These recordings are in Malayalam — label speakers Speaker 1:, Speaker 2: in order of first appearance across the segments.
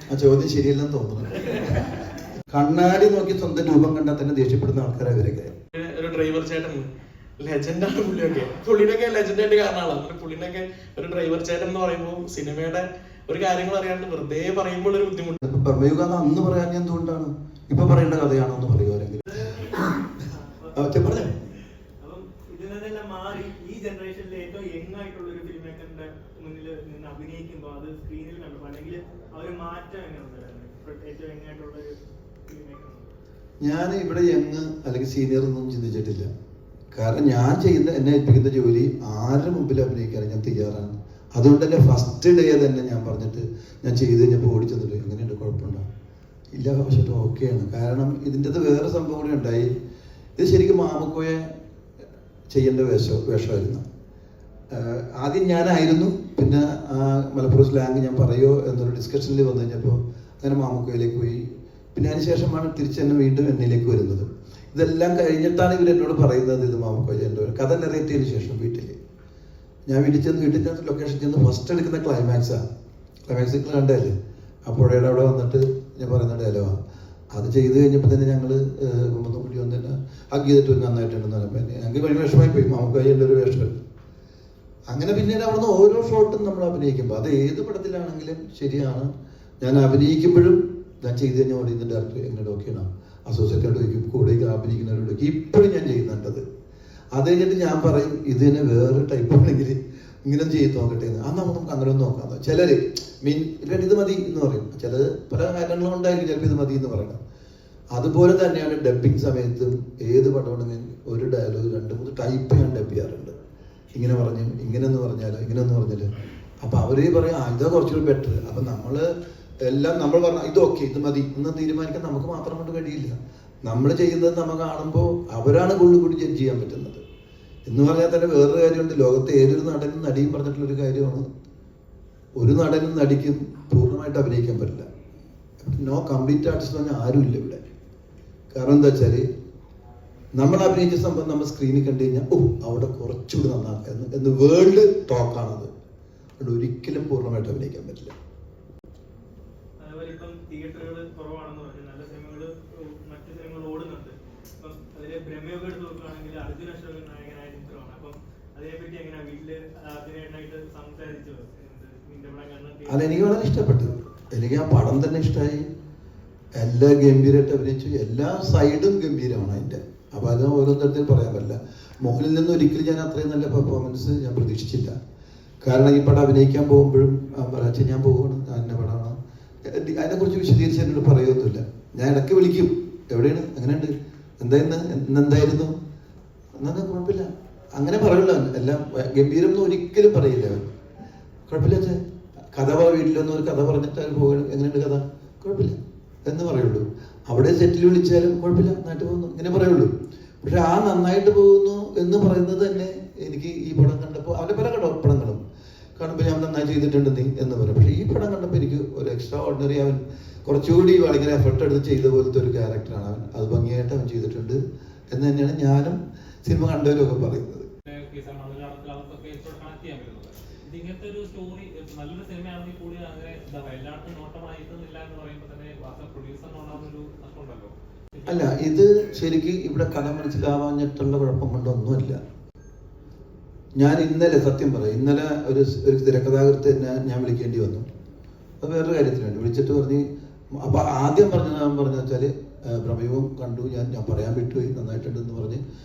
Speaker 1: ആ ചോദ്യം ശരിയല്ലെന്ന് തോന്നുന്നു. കണ്ണാടി നോക്കി സ്വന്തം രൂപം കണ്ടാൽ തന്നെ ദേഷ്യപ്പെടുന്ന ആൾക്കാരെ അവരൊക്കെ.
Speaker 2: ഒരു ഡ്രൈവർ ചേട്ടൻ ലെജൻഡാണ് പുള്ളിയൊക്കെ ലെജൻഡായിട്ട് കാരണമാണ്. പുള്ളിനൊക്കെ ഒരു ഡ്രൈവർ ചേട്ടൻ എന്ന് പറയുമ്പോൾ സിനിമയുടെ ഒരു കാര്യങ്ങൾ അറിയാണ്ട് വെറുതെ പറയുമ്പോൾ ഒരു ബുദ്ധിമുട്ട്.
Speaker 1: പ്രമേയുക അന്ന് പറയാൻ എന്തുകൊണ്ടാണ് ഇപ്പൊ പറയേണ്ട കഥയാണോ എന്ന് പറയുക ആരെങ്കിലും?
Speaker 3: മാറി ഈ ജനറേഷനിലെ ഏറ്റവും യങ് ആയിട്ടുള്ള ഒരു ഫിലിം മേക്കറിന്റെ മുന്നിൽ നിന്ന് അഭിനയിക്കുമ്പോൾ അത് സ്ക്രീനിൽ കണ്ടു അല്ലെങ്കിൽ ആ ഒരു മാറ്റം എങ്ങനെയുണ്ടായിരുന്നു ഏറ്റവും യങ് ആയിട്ടുള്ള ഒരു ഫിലിം മേക്കർ?
Speaker 1: ഞാൻ ഇവിടെ യങ് അല്ലെങ്കിൽ സീനിയർ ഒന്നും ചിന്തിച്ചിട്ടില്ല. കാരണം ഞാൻ ചെയ്യുന്ന എന്നെ ഏൽപ്പിക്കുന്ന ജോലി ആരുടെ മുമ്പിൽ അഭിനയിക്കാൻ ഞാൻ തയ്യാറാണ്. അതുകൊണ്ട് തന്നെ ഫസ്റ്റ് ഡേ തന്നെ ഞാൻ പറഞ്ഞിട്ട് ഞാൻ ചെയ്ത് കഴിഞ്ഞപ്പോൾ ഓടിച്ചെന്നിട്ട് എങ്ങനെയുണ്ട്, കുഴപ്പമുണ്ടോ? ഇല്ല, പക്ഷേ ഓക്കെയാണ്. കാരണം ഇതിൻ്റെ അത് വേറെ സംഭവം കൂടി ഉണ്ടായി. ഇത് ശരിക്കും മാമക്കോയെ ചെയ്യേണ്ട വേഷമായിരുന്നു. ആദ്യം ഞാനായിരുന്നു. പിന്നെ മലപ്പുറം സ്ലാങ് ഞാൻ പറയുമോ എന്നൊരു ഡിസ്കഷനിൽ വന്നു കഴിഞ്ഞപ്പോൾ അങ്ങനെ മാമക്കോയിലേക്ക് പോയി. പിന്നെ അതിന് ശേഷമാണ് തിരിച്ചെന്നെ വീണ്ടും എന്നിലേക്ക് വരുന്നത്. ഇതെല്ലാം കഴിഞ്ഞിട്ടാണ് ഇവരെന്നോട് പറയുന്നത് ഇത് മാമക്കോയ എൻ്റെ ഒരു കഥ നെറേറ്റ് ചെയ്തതിന് ശേഷം ഞാൻ വീട്ടിൻ്റെ ലൊക്കേഷൻ ചെന്ന് ഫസ്റ്റ് എടുക്കുന്ന ക്ലൈമാക്സ് കണ്ടല്ലേ ആ പുഴയുടെ അവിടെ വന്നിട്ട് ഞാൻ പറയുന്ന ഡയലോഗാണ്. അത് ചെയ്ത് കഴിഞ്ഞപ്പോൾ തന്നെ ഞങ്ങൾ കൂടി വന്ന് തന്നെ ഹഗ് ചെയ്തിട്ട് നന്നായിട്ടുണ്ടെന്ന് പറഞ്ഞപ്പോൾ ഞങ്ങൾക്ക് ഭയങ്കര വിഷമമായി പോയി. മാമക്കോയൻ്റെ ഒരു വേഷം. അങ്ങനെ പിന്നീട് അവിടുന്ന് ഓരോ ഷോട്ടും നമ്മൾ അഭിനയിക്കുമ്പോൾ അത് ഏത് പടത്തിലാണെങ്കിലും ശരിയാണ്. ഞാൻ അഭിനയിക്കുമ്പോഴും ഞാൻ ചെയ്ത് കഴിഞ്ഞാൽ ഓടിയുന്ന ഡയറക്ടർ എന്നോട് ഓക്കെയാണോ, അസോസിയേറ്റോട് ചോദിക്കും, കൂടെ അഭിനയിക്കുന്നവരോട് ചോദിക്കും. ഇപ്പോഴും ഞാൻ ചെയ്യുന്നുണ്ടത്. അത് കഴിഞ്ഞിട്ട് ഞാൻ പറയും ഇത് തന്നെ വേറെ ടൈപ്പ് ആണെങ്കിൽ ഇങ്ങനെ ചെയ്ത് നോക്കട്ടെ എന്ന്. അന്ന് നമുക്ക് അങ്ങനെ ഒന്ന് നോക്കാം. ചിലർ ഇത് മതി എന്ന് പറയും. ചിലത് പല കാര്യങ്ങളും ഉണ്ടായിരിക്കും ചിലപ്പോൾ ഇത് മതി എന്ന് പറയണം. അതുപോലെ തന്നെയാണ് ഡബ്ബിങ് സമയത്തും ഏത് പടമാണെങ്കിലും ഒരു ഡയലോഗ് 2-3 ടൈപ്പ് ഞാൻ ഡബ് ചെയ്യാറുണ്ട്. ഇങ്ങനെ പറഞ്ഞു, ഇങ്ങനെയൊന്ന് പറഞ്ഞാലോ, ഇങ്ങനെയൊന്ന് പറഞ്ഞാലോ. അപ്പൊ അവര് പറയും ഇതാ കുറച്ചുകൂടി ബെറ്റർ. അപ്പൊ എല്ലാം നമ്മൾ പറഞ്ഞ ഇത് ഓക്കെ, ഇത് മതി എന്ന് തീരുമാനിക്കാൻ നമുക്ക് മാത്രം കൊണ്ട് കഴിയില്ല. നമ്മൾ ചെയ്യുന്നത് നമ്മൾ കാണുമ്പോൾ അവരാണ് കൂടി ജഡ്ജ് ചെയ്യാൻ പറ്റുന്നത്. എന്ന് പറഞ്ഞാൽ തന്നെ വേറൊരു കാര്യമുണ്ട്. ലോകത്തെ ഏതൊരു നടനും നടിയും പറഞ്ഞിട്ടുള്ളൊരു കാര്യമാണ്, ഒരു നടനും നടിക്കും പൂർണ്ണമായിട്ട് അഭിനയിക്കാൻ പറ്റില്ല. നോ കംപ്ലീറ്റ് ആർട്ടിസ്റ്റ് പറഞ്ഞാൽ ആരുമില്ല ഇവിടെ. കാരണം എന്താ വെച്ചാല് നമ്മൾ അഭിനയിച്ച സംഭവം നമ്മൾ സ്ക്രീനിൽ കണ്ടു കഴിഞ്ഞാൽ അവിടെ കുറച്ചുകൂടി നന്നാക്കുക എന്ന് വേൾഡ് ടോക്കാണത്. അതുകൊണ്ട് ഒരിക്കലും പൂർണ്ണമായിട്ട് അഭിനയിക്കാൻ പറ്റില്ല.
Speaker 3: ഇപ്പം തിയേറ്ററുകൾ കുറവാണെന്ന് പറഞ്ഞു, നല്ല സിനിമകൾ മറ്റു സിനിമകൾ ഓടുന്നുണ്ട്. അപ്പം അതിലെ ഭ്രമയൊക്കെ എടുത്ത് നോക്കുകയാണെങ്കിൽ അർജുൻ അശോകൻ നായകനായ ചിത്രമാണ്. അപ്പം അതിനെപ്പറ്റി എങ്ങനെയാ വീട്ടില് അതിനായിട്ട് സംസാരിച്ചു?
Speaker 1: അതെനിക്ക് വളരെ ഇഷ്ടപ്പെട്ടു. എനിക്ക് ആ പടം തന്നെ ഇഷ്ടമായി. എല്ലാ ഗംഭീരമായിട്ട് അഭിനയിച്ചു. എല്ലാ സൈഡും ഗംഭീരമാണ് അതിൻ്റെ. അപ്പൊ അത് ഓരോ തരത്തിൽ പറയാൻ പറ്റില്ല. മോഹനിൽ നിന്ന് ഒരിക്കലും ഞാൻ അത്രയും നല്ല പെർഫോമൻസ് ഞാൻ പ്രതീക്ഷിച്ചില്ല. കാരണം ഈ പടം അഭിനയിക്കാൻ പോകുമ്പോഴും പറയാ ഞാൻ പോവാണ്, എന്നെ പടമാണ്, അതിനെക്കുറിച്ച് വിശദീകരിച്ച് എന്നോട് പറയുമൊന്നുമില്ല. ഞാൻ ഇടയ്ക്ക് വിളിക്കും, എവിടെയാണ്, എങ്ങനെയുണ്ട്, എന്തായിരുന്നു എന്നൊക്കെ കുഴപ്പമില്ല അങ്ങനെ പറയുള്ളൂ. എല്ലാം ഗംഭീരം എന്ന് ഒരിക്കലും പറയില്ല. കുഴപ്പമില്ല വെച്ചാൽ കഥ വീട്ടിലൊന്നും ഒരു കഥ പറഞ്ഞിട്ട് അവർ പോകും, എങ്ങനെയുണ്ട് കഥ, കുഴപ്പമില്ല എന്ന് പറയുള്ളൂ. അവിടെ സെറ്റിൽ വിളിച്ചാലും കുഴപ്പമില്ല, നന്നായിട്ട് പോകുന്നു ഇങ്ങനെ പറയുള്ളൂ. പക്ഷെ ആ നന്നായിട്ട് പോകുന്നു എന്ന് പറയുന്നത് തന്നെ എനിക്ക് ഈ പടം കണ്ടപ്പോൾ, അവൻ്റെ പല പടങ്ങളും കാണുമ്പോൾ ഞാൻ നന്നായി ചെയ്തിട്ടുണ്ട് നീ എന്ന് പറയും. പക്ഷെ ഈ പടം കണ്ടപ്പോൾ എനിക്ക് ഒരു എക്സ്ട്രാ ഓർഡിനറി, അവൻ കുറച്ചുകൂടി ഭയങ്കര എഫർട്ട് എടുത്ത് ചെയ്ത പോലത്തെ ഒരു ക്യാരക്ടറാണ് അവൻ. അത് ഭംഗിയായിട്ട് അവൻ ചെയ്തിട്ടുണ്ട് എന്ന് തന്നെയാണ് ഞാനും സിനിമ കണ്ടവരും ഒക്കെ പറയുന്നത്.
Speaker 4: ഇങ്ങനത്തെ ഒരു സ്റ്റോറി നല്ലൊരു സിനിമയാണെങ്കിൽ കൂടി അങ്ങനെ എല്ലാവർക്കും നോട്ടമായിരുന്നില്ല എന്ന് പറയുമ്പോൾ തന്നെ പ്രൊഡ്യൂസറിനുള്ളൊരു നഷ്ടമുണ്ടല്ലോ.
Speaker 1: അല്ല, ഇത് ശരിക്കും ഇവിടെ കഥ മനസ്സിലാവാഞ്ഞിട്ടുള്ള കുഴപ്പം കൊണ്ടൊന്നുമല്ല. ഞാൻ ഇന്നലെ സത്യം പറയാം, ഇന്നലെ ഒരു തിരക്കഥാകൃത്ത് തന്നെ ഞാൻ വിളിക്കേണ്ടി വന്നു. അത് വേറൊരു കാര്യത്തിന് വേണ്ടി വിളിച്ചിട്ട് പറഞ്ഞ്, അപ്പൊ ആദ്യം പറഞ്ഞു വെച്ചാല് പ്രമേയവും കണ്ടു, ഞാൻ പറയാൻ വിട്ടുപോയി, നന്നായിട്ടുണ്ടെന്ന് പറഞ്ഞ്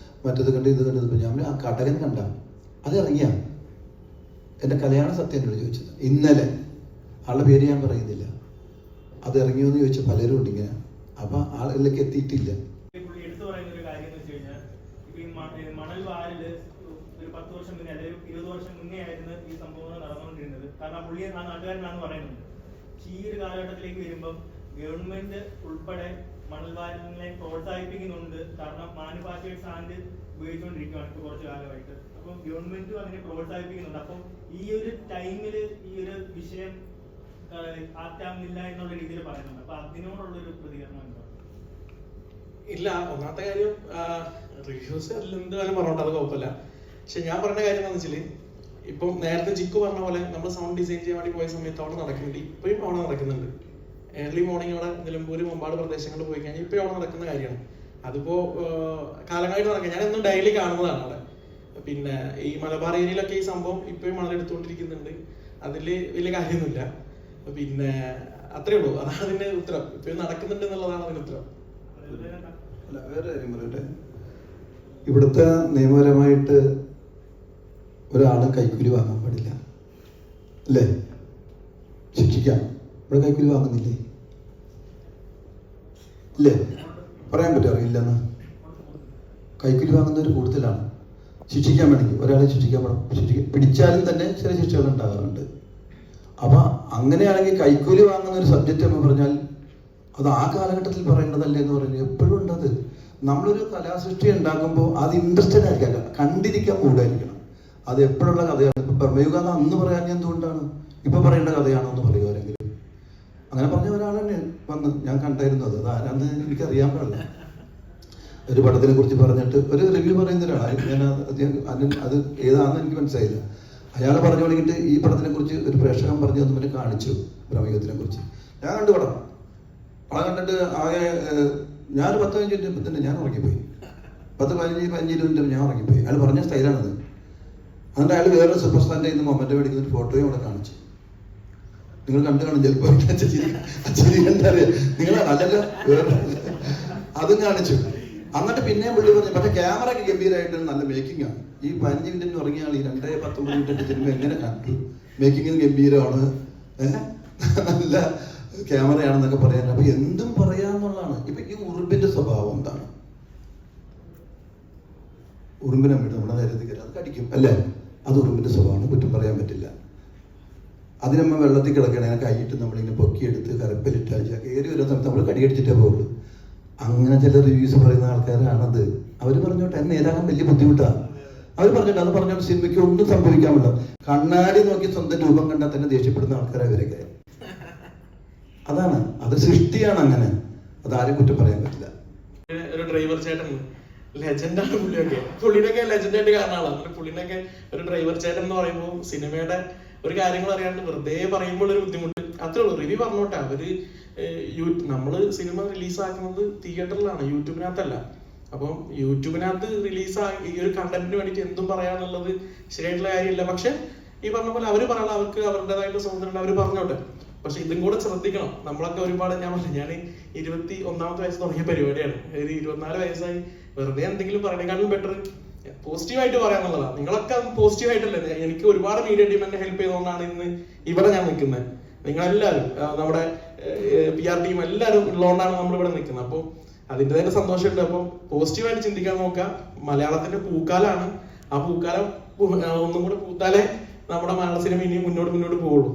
Speaker 1: മറ്റത് കണ്ട് ഇത് കണ്ടത്. ഞാൻ ആ കടകൻ കണ്ട അത് ഇറങ്ങിയ എൻ്റെ കല്യാണ സത്യം എന്നോട് ചോദിച്ചത് ഇന്നലെ. ആളുടെ പേര് ഞാൻ പറയുന്നില്ല. അത് ഇറങ്ങിയോ എന്ന് ചോദിച്ച പലരും ഉണ്ട് ഇങ്ങനെ. അപ്പൊ ആളിലേക്ക് എത്തിയിട്ടില്ല.
Speaker 3: എടുത്തു പറയുന്ന ഒരു കാര്യം എന്ന് വെച്ച് കഴിഞ്ഞാൽ ഈ മണൽ വാരല് ഒരു 10 വർഷം മുന്നേ അല്ലെങ്കിൽ 20 വർഷം മുന്നേ ആയിരുന്നു ഈ സംഭവങ്ങൾ നടന്നുകൊണ്ടിരുന്നത്. കാരണം പുള്ളി ആ നാട്ടുകാരനാണെന്ന് പറയുന്നുണ്ട്. പക്ഷെ ഈ ഒരു കാലഘട്ടത്തിലേക്ക് വരുമ്പം ഗവൺമെന്റ് ഉൾപ്പെടെ മണൽ വാരലിനെ പ്രോത്സാഹിപ്പിക്കുന്നുണ്ട്. കാരണം മാനുഫാക്ചേഴ്സ് ആൻഡ് ഉപയോഗിച്ചുകൊണ്ടിരിക്കുകയാണ് ഇപ്പോൾ കുറച്ച് കാലമായിട്ട്. അപ്പം ഗവൺമെന്റും അതിനെ പ്രോത്സാഹിപ്പിക്കുന്നുണ്ട്. അപ്പം ഈ ഒരു ടൈമിൽ ഈ ഒരു വിഷയം ആറ്റാമില്ല എന്നുള്ള രീതിയിൽ പറയുന്നുണ്ട്. അപ്പൊ അതിനോടുള്ളൊരു പ്രതികരണം എന്താ?
Speaker 2: ഇല്ല, ഒന്നാമത്തെ കാര്യം റിവ്യൂസ് എന്ത് കാലം പറഞ്ഞോട്ടെ, അത് കുഴപ്പമില്ല. പക്ഷെ ഞാൻ പറഞ്ഞ കാര്യം എന്താണെന്ന് വെച്ചാല്, ഇപ്പം നേരത്തെ ജിക്കു പറഞ്ഞ പോലെ നമ്മൾ സൗണ്ട് ഡിസൈൻ ചെയ്യാൻ വേണ്ടി പോയ സമയത്ത് അവിടെ നടക്കുന്നുണ്ട്, ഇപ്പോഴും അവിടെ നടക്കുന്നുണ്ട്. ഏർലി മോർണിംഗ് അവിടെ നിലമ്പൂര് മുമ്പാട് പ്രദേശങ്ങളിൽ പോയി കഴിഞ്ഞാൽ ഇപ്പൊ അവിടെ നടക്കുന്ന കാര്യമാണ്. അതിപ്പോ കാലങ്ങളായിട്ട് നടക്കുക. ഞാൻ എന്നും ഡെയിലി കാണുന്നതാണ് അവിടെ. പിന്നെ ഈ മലബാർ ഏരിയയിലൊക്കെ ഈ സംഭവം ഇപ്പോഴും മണലെടുത്തുകൊണ്ടിരിക്കുന്നുണ്ട്. അതില് വലിയ കാര്യമൊന്നുമില്ല. പിന്നെ അത്രേ ഉള്ളൂ. അതാണ് അതിന്റെ ഉത്തരം. ഇപ്പോഴും നടക്കുന്നുണ്ട് എന്നുള്ളതാണ് അതിന്റെ ഉത്തരം.
Speaker 1: അല്ല, വേറെ കാര്യം പറയട്ടെ. ഇവിടുത്തെ നിയമപരമായിട്ട് ഒരാളും കൈക്കൂലി വാങ്ങാൻ പാടില്ല, അല്ലേ? ശിക്ഷിക്കാം. ഇവിടെ കൈക്കൂലി വാങ്ങുന്നില്ലേ? ഇല്ലേ? പറയാൻ പറ്റുമോ? അറിയില്ലെന്ന്. കൈക്കൂലി വാങ്ങുന്നവർ കൂടുതലാണ്. ശിക്ഷിക്കാൻ വേണമെങ്കിൽ ഒരാളെ പിടിച്ചാലും തന്നെ ചില ശിക്ഷകൾ ഉണ്ടാകാറുണ്ട്. അപ്പൊ അങ്ങനെയാണെങ്കിൽ കൈക്കൂലി വാങ്ങുന്ന ഒരു സബ്ജക്റ്റ് എന്ന് പറഞ്ഞാൽ അത് ആ കാലഘട്ടത്തിൽ പറയേണ്ടതല്ലേ എന്ന് പറയുന്നത് എപ്പോഴും ഉണ്ടത്. നമ്മളൊരു കലാസൃഷ്ടി ഉണ്ടാക്കുമ്പോൾ അത് ഇൻട്രസ്റ്റഡ് ആയിരിക്കാം, കണ്ടിരിക്കാൻ മൂടായിരിക്കണം. അത് എപ്പോഴുള്ള കഥയാണ്. ഇപ്പൊ ബ്രഹ്മയുഗ അന്ന് പറയാൻ എന്തുകൊണ്ടാണ് ഇപ്പൊ പറയേണ്ട കഥയാണോ എന്ന് പറയുക ആരെങ്കിലും? അങ്ങനെ പറഞ്ഞ ഒരാൾ തന്നെ വന്ന് ഞാൻ കണ്ടായിരുന്നത്. അത് ആരാന്ന് എനിക്കറിയാൻ പാടില്ല. ഒരു പടത്തിനെ കുറിച്ച് പറഞ്ഞിട്ട് ഒരു റിവ്യൂ പറയുന്ന ഒരാളാണ്. ഞാൻ അത് ഏതാണെന്ന് എനിക്ക് മനസ്സിലായില്ല. അയാൾ പറഞ്ഞു തുടങ്ങിയിട്ട് ഈ പടത്തിനെ കുറിച്ച് ഒരു പ്രേക്ഷകൻ പറഞ്ഞു തന്നു, പിന്നെ കാണിച്ചു ബ്രഹ്മയുഗത്തിനെ കുറിച്ച്. ഞാൻ കണ്ടു പടം കണ്ടിട്ട് ആകെ ഞാനൊരു 10-15 മിനിറ്റ് തന്നെ ഞാൻ ഉറങ്ങിപ്പോയി. 10-15-20 മിനിറ്റ് ഞാൻ ഉറങ്ങിപ്പോയി. അയാൾ പറഞ്ഞ സ്റ്റൈലാണത്. എന്നിട്ട് അയാൾ വേറൊരു സൂപ്പർ സ്റ്റാറിന്റെ ഇന്ന് മൊമെന്റ് മേടിക്കുന്ന ഒരു ഫോട്ടോയും അവിടെ കാണിച്ചു. നിങ്ങൾ കണ്ടു കാണും ചിലപ്പോൾ. കണ്ടറിയാം നിങ്ങൾ അല്ലല്ലോ, വേറെ അതും കാണിച്ചു. എന്നിട്ട് പിന്നെയും പുള്ളി പറഞ്ഞു പക്ഷെ ക്യാമറ ഒക്കെ ഗംഭീരമായിട്ട് നല്ല മേക്കിംഗ് ആണ്. ഈ 15 മിനിറ്റ് ഉറങ്ങിയ ആൾ ഈ 2-19 മിനിറ്റ് സിനിമ എങ്ങനെ കണ്ടു? മേക്കിംഗ് ഗംഭീരമാണ്, നല്ല ക്യാമറയാണെന്നൊക്കെ പറയാൻ. അപ്പൊ എന്തും പറയാന്നുള്ളതാണ്. ഇപ്പൊ ഈ ഉറുമ്പിന്റെ സ്വഭാവം എന്താണ്? ഉറുമ്പിനെ വീട് നമ്മുടെ നേരത്തിൽ കയറി അത് കടിക്കും, അല്ലേ? അത് ഉറുമ്പിന്റെ സ്വഭാവമാണ്, കുറ്റം പറയാൻ പറ്റില്ല. അതിനമ്മ വെള്ളത്തിൽ കിടക്കണേ കൈയിട്ട് നമ്മളിങ്ങനെ പൊക്കിയെടുത്ത് കരപ്പിലിട്ടാൽ കയറി വരുന്ന സമയത്ത് നമ്മൾ കടിയടിച്ചിട്ടേ പോകുള്ളൂ. അങ്ങനെ ചില റിവ്യൂസ് പറയുന്ന ആൾക്കാരാണത്. അവർ പറഞ്ഞോട്ടെ, നേരാകാൻ വലിയ ബുദ്ധിമുട്ടാണ്. അവർ പറഞ്ഞിട്ട് അത് പറഞ്ഞ സിനിമയ്ക്ക് ഒന്നും സംഭവിക്കാൻ പറ്റില്ല. കണ്ണാടി നോക്കി സ്വന്തം രൂപം കണ്ടാൽ തന്നെ ദേഷ്യപ്പെടുന്ന ആൾക്കാരെ അവരൊക്കെ. അതാണ്, അത് സൃഷ്ടിയാണ്. അങ്ങനെ അതാരും കുറ്റം പറയാൻ പറ്റില്ല.
Speaker 2: ഒരു ഡ്രൈവർ ചേട്ടൻ ലെജൻഡാണ് പുള്ളിയൊക്കെ. പുള്ളിനൊക്കെ ലെജൻഡായിട്ട് കാണുന്ന ആളാണ്. പുള്ളിനൊക്കെ ഒരു ഡ്രൈവർ ചേട്ടൻ എന്ന് പറയുമ്പോൾ സിനിമയുടെ ഒരു കാര്യങ്ങൾ അറിയാണ്ട് വെറുതെ പറയുമ്പോൾ ഒരു ബുദ്ധിമുട്ട്. അത്രേ ഉള്ളൂ. റിവ്യൂ പറഞ്ഞോട്ടെ. അവര് നമ്മള് സിനിമ റിലീസാക്കുന്നത് തിയേറ്ററിലാണ്, യൂട്യൂബിനകത്തല്ല. അപ്പം യൂട്യൂബിനകത്ത് റിലീസാക്കി ഈ ഒരു കണ്ടന്റിന് വേണ്ടിയിട്ട് എന്തും പറയാന്നുള്ളത് ശരിയായിട്ടുള്ള കാര്യമില്ല. പക്ഷെ ഈ പറഞ്ഞ പോലെ അവര് പറയണം, അവർക്ക് അവരുടേതായിട്ട് സ്വാതന്ത്ര്യം, അവര് പറഞ്ഞോട്ടെ. പക്ഷെ ഇതും കൂടെ ശ്രദ്ധിക്കണം. നമ്മളൊക്കെ ഒരുപാട്, ഞാൻ 21ാമത്തെ വയസ്സ് തുടങ്ങിയ പരിപാടിയാണ്. ഒരു 24 വയസ്സായി വെറുതെ എന്തെങ്കിലും പറയണേക്കാളും ബെറ്റർ പോസിറ്റീവായിട്ട് പറയാന്നുള്ളതാണ്. നിങ്ങളൊക്കെ പോസിറ്റീവായിട്ടല്ലേ. എനിക്ക് ഒരുപാട് മീഡിയ ടീം എന്നെ ഹെൽപ്പ് ചെയ്തുകൊണ്ടാണ് ഇന്ന് ഇവിടെ ഞാൻ നിൽക്കുന്നത്. നിങ്ങളെല്ലാവരും, നമ്മുടെ PR ടീം എല്ലാവരും ഉള്ളതുകൊണ്ടാണ് നമ്മൾ ഇവിടെ നിൽക്കുന്നത്. അപ്പോൾ അതിൻ്റെതായിട്ട് സന്തോഷമുണ്ട്. അപ്പോൾ പോസിറ്റീവായിട്ട് ചിന്തിക്കാൻ നോക്കുക. മലയാളത്തിന്റെ പൂക്കാലാണ്. ആ പൂക്കാലം ഒന്നും കൂടെ പൂത്താലേ നമ്മുടെ മലയാള സിനിമ ഇനിയും മുന്നോട്ട് പോവുള്ളൂ.